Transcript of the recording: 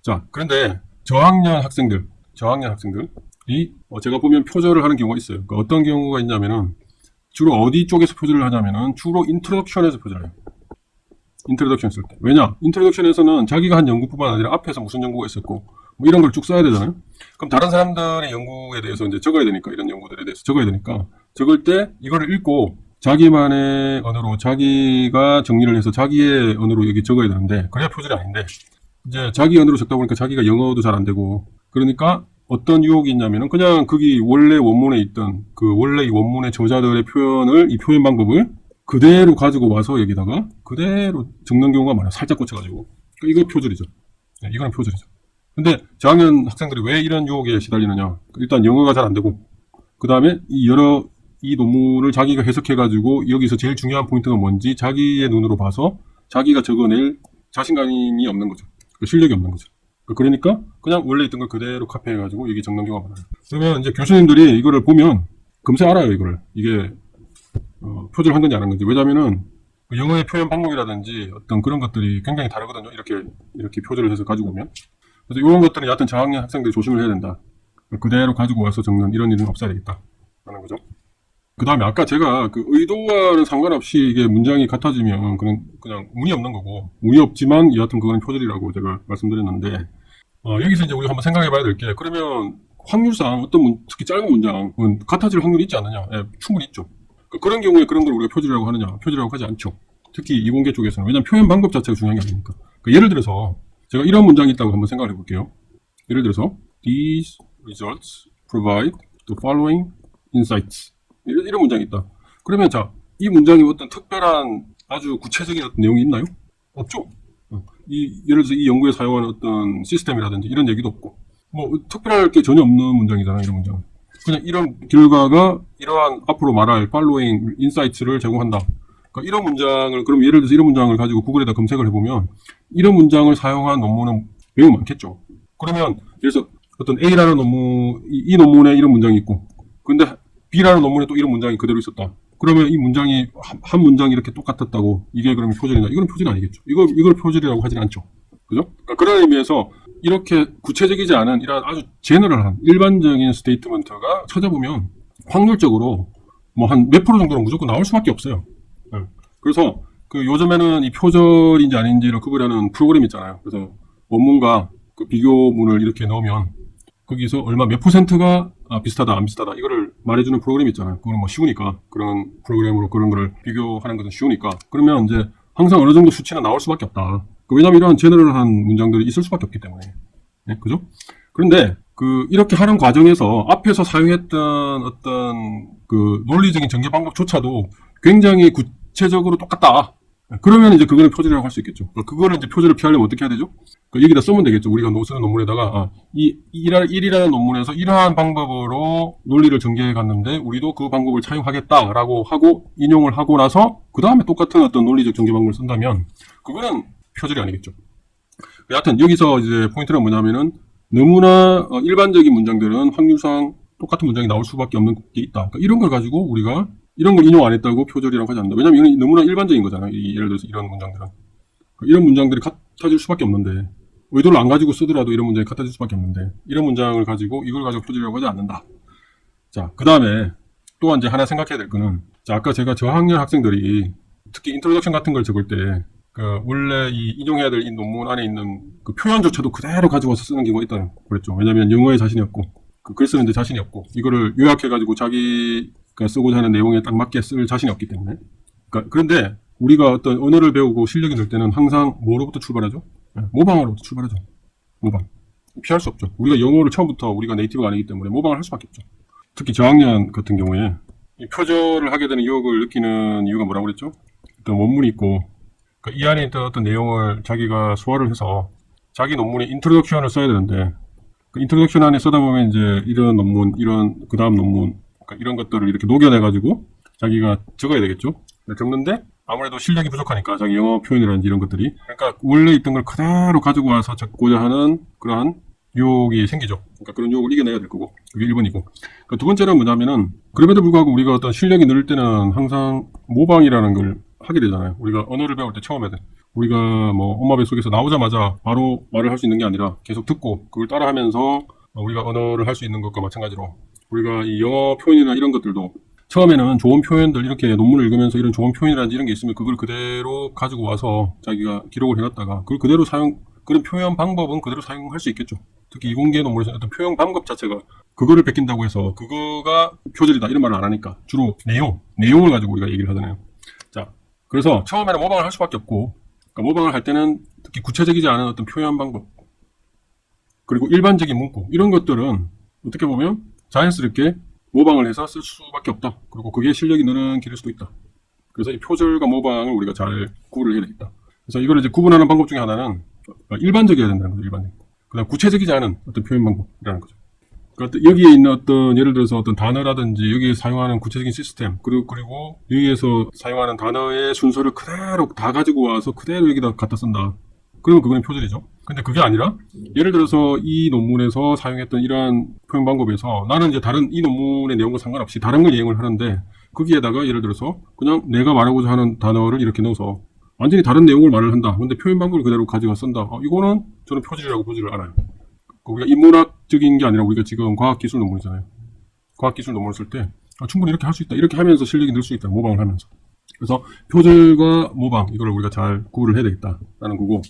자, 그런데 저학년이 제가 보면 표절을 하는 경우가 있어요. 그러니까 어떤 경우가 있냐면은 주로 어디 쪽에서 표절을 하냐면은 주로 인트로덕션에서 표절해요. 인트로덕션 쓸 때. 왜냐? 인트로덕션에서는 자기가 한 연구뿐만 아니라 앞에서 무슨 연구가 있었고 뭐 이런 걸 쭉 써야 되잖아요. 그럼 다른 사람들의 연구에 대해서 이제 적어야 되니까, 이런 연구들에 대해서 적어야 되니까, 적을 때 이거를 읽고 자기만의 언어로 자기가 정리를 해서 자기의 언어로 여기 적어야 되는데, 그래야 표절이 아닌데, 이제 자기 언어로 적다 보니까 자기가 영어도 잘 안 되고, 그러니까 어떤 유혹이 있냐면은 그냥 거기 원래 원문에 있던 그 원래 이 원문의 저자들의 표현을, 이 표현 방법을 그대로 가지고 와서 여기다가 그대로 적는 경우가 많아요. 살짝 고쳐가지고. 그러니까 이거 표절이죠. 네, 이거는 표절이죠. 근데 저학년 학생들이 왜 이런 유혹에 시달리느냐? 일단 영어가 잘 안 되고, 그 다음에 이 논문을 자기가 해석해가지고 여기서 제일 중요한 포인트가 뭔지 자기의 눈으로 봐서 자기가 적어낼 자신감이 없는 거죠. 실력이 없는 거죠. 그러니까 그냥 원래 있던 걸 그대로 카피해가지고 여기 적는 경우가 많아요. 그러면 이제 교수님들이 이거를 보면 금세 알아요. 이거를 이게 표절한 건지 안 한 건지. 왜냐면은 영어의 표현 방법이라든지 어떤 그런 것들이 굉장히 다르거든요. 이렇게 표절을 해서 가지고 오면. 그래서 이런 것들은 여하튼 저학년 학생들이 조심을 해야 된다. 그대로 가지고 와서 적는 이런 일은 없어야 되겠다 하는 거죠. 그 다음에 아까 제가 그 의도와는 상관없이 이게 문장이 같아지면 그냥 운이 없는 거고, 운이 없지만 여하튼 그거는 표절이라고 제가 말씀드렸는데, 여기서 이제 우리가 한번 생각해 봐야 될 게, 그러면 확률상 특히 짧은 문장은 같아질 확률이 있지 않느냐? 예, 충분히 있죠. 그런 경우에 그런 걸 우리가 표절이라고 하느냐? 표절이라고 하지 않죠. 특히 이공계 쪽에서는. 왜냐하면 표현 방법 자체가 중요한 게 아니니까. 그러니까 예를 들어서 제가 이런 문장이 있다고 한번 생각을 해볼게요. 예를 들어서 These results provide the following insights. 이런 문장이 있다. 그러면 자, 이 문장이 어떤 특별한 아주 구체적인 어떤 내용이 있나요? 없죠. 예를 들어서 이 연구에 사용하는 어떤 시스템이라든지 이런 얘기도 없고, 뭐 특별할 게 전혀 없는 문장이잖아요. 이런 문장은 그냥 이런 결과가 이러한 앞으로 말할 following insights를 제공한다. 그러니까 이런 문장을, 그럼 예를 들어서 이런 문장을 가지고 구글에다 검색을 해보면 이런 문장을 사용한 논문은 매우 많겠죠. 그러면 그래서 어떤 A라는 논문, 이 논문에 이런 문장이 있고, 근데 B라는 논문에 또 이런 문장이 그대로 있었다. 그러면 이 문장이 한 문장이 이렇게 똑같았다고, 이게 그러면 표절이냐? 이건 표절이 아니겠죠. 이걸 표절이라고 하진 않죠. 그죠? 그러니까 그런 의미에서 이렇게 구체적이지 않은 이런 아주 제너럴한 일반적인 스테이트먼트가 찾아보면 확률적으로 뭐 한 몇 프로 정도는 무조건 나올 수밖에 없어요. 그래서 그 요즘에는 이 표절인지 아닌지를 구별하는 프로그램 있잖아요. 그래서 원문과 그 비교문을 이렇게 넣으면 거기서 얼마 몇 퍼센트가 비슷하다 안 비슷하다 이거를 말해주는 프로그램이 있잖아요. 그건 뭐 쉬우니까, 그런 프로그램으로 그런 거를 비교하는 것은 쉬우니까. 그러면 이제 항상 어느 정도 수치는 나올 수밖에 없다. 왜냐하면 이런 제너럴한 문장들이 있을 수밖에 없기 때문에. 네, 그죠? 그런데 이렇게 하는 과정에서 앞에서 사용했던 어떤 그 논리적인 전개 방법조차도 굉장히 구체적으로 똑같다. 그러면 이제 그거는 표절이라고 할 수 있겠죠. 그거를 이제 표절을 피하려면 어떻게 해야 되죠? 여기다 쓰면 되겠죠. 우리가 쓰는 논문에다가 이 1이라는 논문에서 이러한 방법으로 논리를 전개해 갔는데 우리도 그 방법을 차용하겠다라고 하고 인용을 하고 나서 그 다음에 똑같은 어떤 논리적 전개 방법을 쓴다면 그거는 표절이 아니겠죠. 여하튼 여기서 이제 포인트는 뭐냐면은 너무나 일반적인 문장들은 확률상 똑같은 문장이 나올 수밖에 없는 게 있다. 그러니까 이런 걸 가지고 우리가 이런 걸 인용 안 했다고 표절이라고 하지 않는다. 왜냐면 이건 너무나 일반적인 거잖아요. 예를 들어서 이런 문장들은. 이런 문장들이 같아질 수밖에 없는데, 의도를 안 가지고 쓰더라도 이런 문장이 같아질 수밖에 없는데, 이런 문장을 가지고 이걸 가지고 표절이라고 하지 않는다. 자, 그 다음에 또 이제 하나 생각해야 될 거는, 자, 아까 제가 저학년 학생들이 특히 인트로덕션 같은 걸 적을 때, 원래 이 인용해야 될 이 논문 안에 있는 그 표현조차도 그대로 가지고 와서 쓰는 경우가 있다고 그랬죠. 왜냐면 영어에 자신이 없고, 글 쓰는데 자신이 없고, 이거를 요약해가지고 자기가 쓰고자 하는 내용에 딱 맞게 쓸 자신이 없기 때문에. 그런데 우리가 어떤 언어를 배우고 실력이 늘 때는 항상 뭐로부터 출발하죠? 모방으로부터 출발하죠. 모방. 피할 수 없죠. 우리가 영어를 처음부터 우리가 네이티브가 아니기 때문에 모방을 할 수밖에 없죠. 특히 저학년 같은 경우에 이 표절을 하게 되는 유혹을 느끼는 이유가 뭐라고 그랬죠? 일단 원문이 있고, 이 안에 있던 어떤 내용을 자기가 소화를 해서 자기 논문에 인트로덕션을 써야 되는데, 그 인트로덕션 안에 쓰다 보면 이제 이런 논문, 그 다음 논문, 이런 것들을 이렇게 녹여내가지고 자기가 적어야 되겠죠? 적는데 아무래도 실력이 부족하니까 자기 영어 표현이라든지 이런 것들이, 그러니까 원래 있던 걸 그대로 가지고 와서 적고자 하는 그러한 유혹이 생기죠. 그러니까 그런 유혹을 이겨내야 될 거고, 그게 1번이고. 그러니까 두 번째는 뭐냐면은, 그럼에도 불구하고 우리가 어떤 실력이 늘 때는 항상 모방이라는 걸 하게 되잖아요. 우리가 언어를 배울 때 처음에는 우리가 뭐 엄마 뱃속에서 나오자마자 바로 말을 할 수 있는 게 아니라 계속 듣고 그걸 따라하면서 우리가 언어를 할 수 있는 것과 마찬가지로 우리가 이 영어 표현이나 이런 것들도 처음에는 좋은 표현들 이렇게 논문을 읽으면서 이런 좋은 표현이라든지 이런 게 있으면 그걸 그대로 가지고 와서 자기가 기록을 해놨다가 그걸 그대로 그런 표현 방법은 그대로 사용할 수 있겠죠. 특히 이공계 논문에서 어떤 표현 방법 자체가 그거를 베낀다고 해서 그거가 표절이다 이런 말을 안 하니까 주로 내용을 가지고 우리가 얘기를 하잖아요. 자, 그래서 처음에는 모방을 할 수밖에 없고 그러니까 모방을 할 때는 특히 구체적이지 않은 어떤 표현 방법 그리고 일반적인 문구 이런 것들은 어떻게 보면 자연스럽게 모방을 해서 쓸 수밖에 없다. 그리고 그게 실력이 느는 길일 수도 있다. 그래서 이 표절과 모방을 우리가 잘 구분을 해야 되겠다. 그래서 이걸 이제 구분하는 방법 중에 하나는 일반적이어야 된다는 거죠. 일반적. 그다음 구체적이지 않은 어떤 표현 방법이라는 거죠. 그러니까 여기에 있는 어떤 예를 들어서 어떤 단어라든지 여기에 사용하는 구체적인 시스템 그리고 여기에서 사용하는 단어의 순서를 그대로 다 가지고 와서 그대로 여기다 갖다 쓴다. 그러면 그거는 표절이죠. 근데 그게 아니라 예를 들어서 이 논문에서 사용했던 이러한 표현 방법에서 나는 이제 다른 이 논문의 내용과 상관없이 다른 걸 이행을 하는데 거기에다가 예를 들어서 그냥 내가 말하고자 하는 단어를 이렇게 넣어서 완전히 다른 내용을 말을 한다. 근데 표현 방법을 그대로 가지고 쓴다. 이거는 저는 표절이라고 보지를 않아요. 우리가 인문학적인 게 아니라 우리가 지금 과학기술 논문이잖아요. 과학기술 논문을 쓸 때 충분히 이렇게 할 수 있다. 이렇게 하면서 실력이 늘 수 있다. 모방을 하면서. 그래서 표절과 모방 이걸 우리가 잘 구분을 해야 되겠다라는 거고